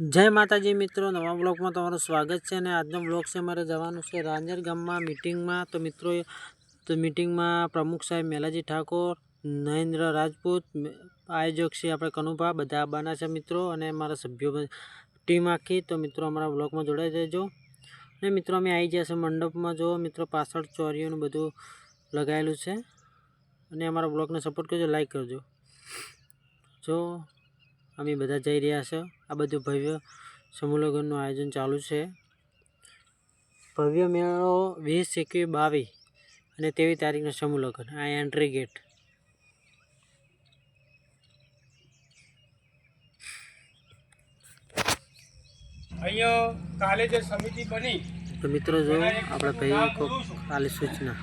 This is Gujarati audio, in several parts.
जय माताजी मित्रों, नवा ब्लॉग में तमारुं स्वागत है। आज ब्लॉग से मारे जवानुं छे रांजर गाम में मीटिंग में। तो मित्रों मीटिंग में प्रमुख साहेब मेलाजी ठाकोर, नरेन्द्र राजपूत, आयोजक श्री अपने कनुभा बधा आववाना छे मित्रों, और मारा सभ्यों टीम आखी। तो मित्रों अमरा ब्लॉग में जोड़ाई देजो। ने मित्रों अमे आई गया छे मंडप में। जो मित्रों पाछळ चोरीओ ने बधुं लगायेलुं छे, अने अमरा ब्लॉग ने सपोर्ट करजो, लाइक करजो। जो अमे बधा जई रह्या छे। आ बधुं भव्य समूह लग्ननुं आयोजन चालू है। भव्य मेळो 20, 21, 22 અને 23 તારીખનો સમૂહ લગ્ન। आ एंट्री गेट। अहिया काले जे समिति बनी तो मित्रों जो आपड़ा भाई को काले सूचना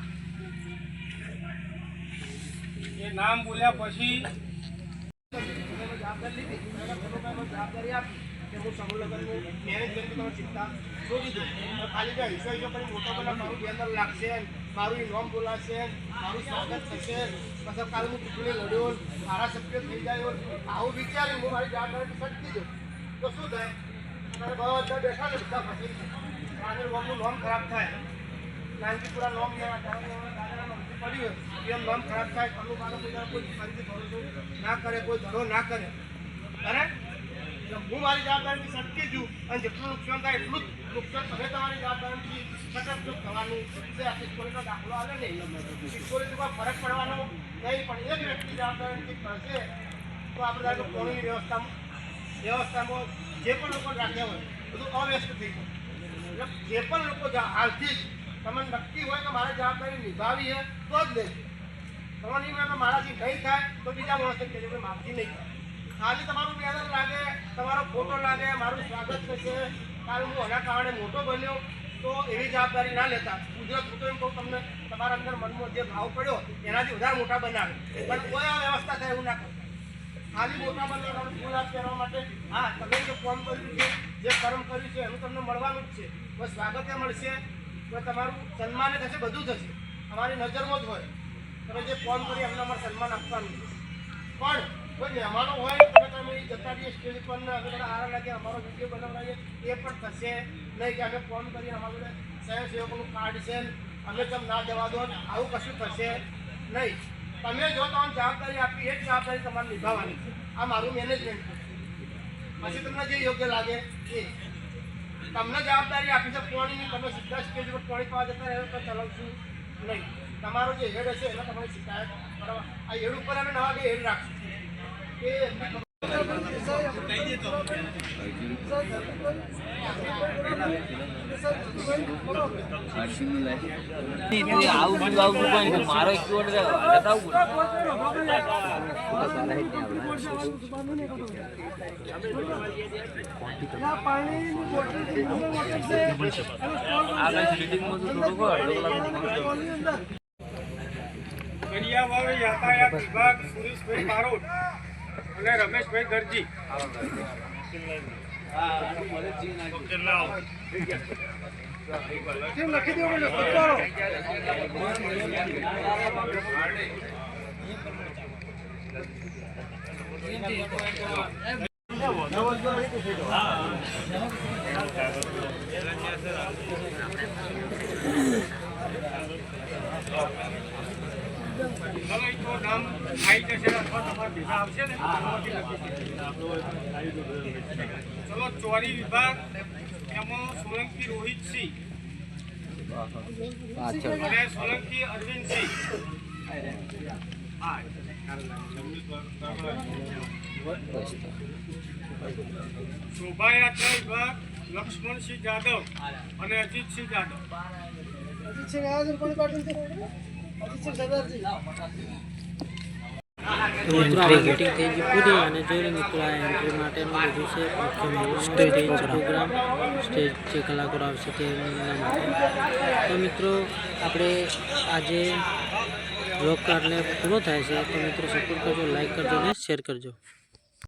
ये नाम बोल्या पछी मारू नाम बोलाशे, मारू स्वागत थशे, पाछा काल हूँ चूंटणी लड्यो, मारा सभ्य थई जाय, आવું વિચારી હું મારી જવાબદારી છટકી દઉં તો શું થાય? બધા બેઠા ને બધા ફસી આને નામનું નામ ખરાબ થાય, નાનકીપુરા નામ પડ્યું એમ નામ ખરાબ થાય, કલું મારો કોઈ ના કરે, કોઈ ધડો ના કરે, બરાબર? હું મારી જવાબદારીથી છટકી જઉં અને જેટલું નુકસાન થાય એટલું જ નુકસાન તમે તમારી જવાબદારીથી સટક થવાનું છે। આ સિક્યોરિટીનો દાખલો આવે ને સિક્યોરિટીમાં ફરક પડવાનો નહીં, પણ એક વ્યક્તિ જવાબદારીથી કરશે તો આપણે પાણીની વ્યવસ્થામાં જે પણ લોકો રાખ્યા હોય બધું અવ્યસ્ત થઈ જાય। એટલે જે પણ લોકો હાલથી જ તમને નક્કી હોય કે મારે જવાબદારી નિભાવી છે તો જ લેજો। તમને નહીં હોય કે મારાથી નહીં થાય તો બીજા માણસે કહેજો કે મારાથી નહીં થાય। ખાલી તમારું બેનર લાગે, તમારો ફોટો લાગે, મારું સ્વાગત થશે, કાલ હું એના કારણે મોટો બન્યો તો એવી જવાબદારી ના લેતા। કુદરત હું તો એમ કહું તમને તમારા અંદર મનમાં જે ભાવ પડ્યો એનાથી વધારે મોટા બનાવે, પણ કોઈ વ્યવસ્થા થાય એવું ના કરો। ખાલી મોટા બનાવવાનું ફૂલ હાથ પહેરવા માટે હા તમે જે કામ કર્યું છે, જે કર્મ કર્યું છે એનું તમને મળવાનું જ છે। બસ સ્વાગતે મળશે, તો તમારું સન્માન થશે, બધું થશે, અમારી નજરમાં જ હોય। તમે જે કામ કરી એમને અમારે સન્માન આપવાનું છે। પણ કોઈ મહેમાનો હોય તમે જતા રહીએ સ્ટેજ પર ને અમે બધા આરા લાગે અમારો વિડીયો બનાવડાવીએ એ પણ થશે નહીં કે અમે ફોન કરીને અમારા જોડે સ્વયંસેવકોનું કાર્ડ છે અમે તમે ના જવા દો, આવું કશું થશે નહીં। તમે જો તમને જવાબદારી આપી એ જ જવાબદારી તમારે નિભાવવાની છે। આ મારું મેનેજમેન્ટ છે, પછી તમને જે યોગ્ય લાગે એ તમને જવાબદારી આપી છે। પાણીની તમે સીધા સ્ટેજ પર પાણી પાવા જતા રહ્યો તો ચલાવશું નહીં। તમારો જે હેડ હશે એને તમારી શિકાયત કરવા આ હેડ ઉપર અમે નવા બે હેડ રાખશું। यातायात विभाग सुरेशभाई बारोट અને રમેશભાઈ દરજી નામ આવી જશે અથવા તમારા ભેગા આવશે ને ચલો ચોરી વિભાગ એમાં સોલંકી રોહિતસિંહ અને સોલંકી અરવિંદસિંહ, શોભાયાત્રા વિભાગ લક્ષ્મણસિંહ જાદવ અને અજીતસિંહ જાદવ। मित्रों मीटिंग थी गई पूरी और जो मित्रों आ एंट्री माटे बधु से स्टेज प्रोग्राम स्टेज जे कलाकारो आवशे तेना माटे। तो मित्रों आपणे आज ब्लॉग कार्ड ने पूरो थाय छे। तो मित्रों सपोर्ट करजो, लाइक करजो ने शेर करजो।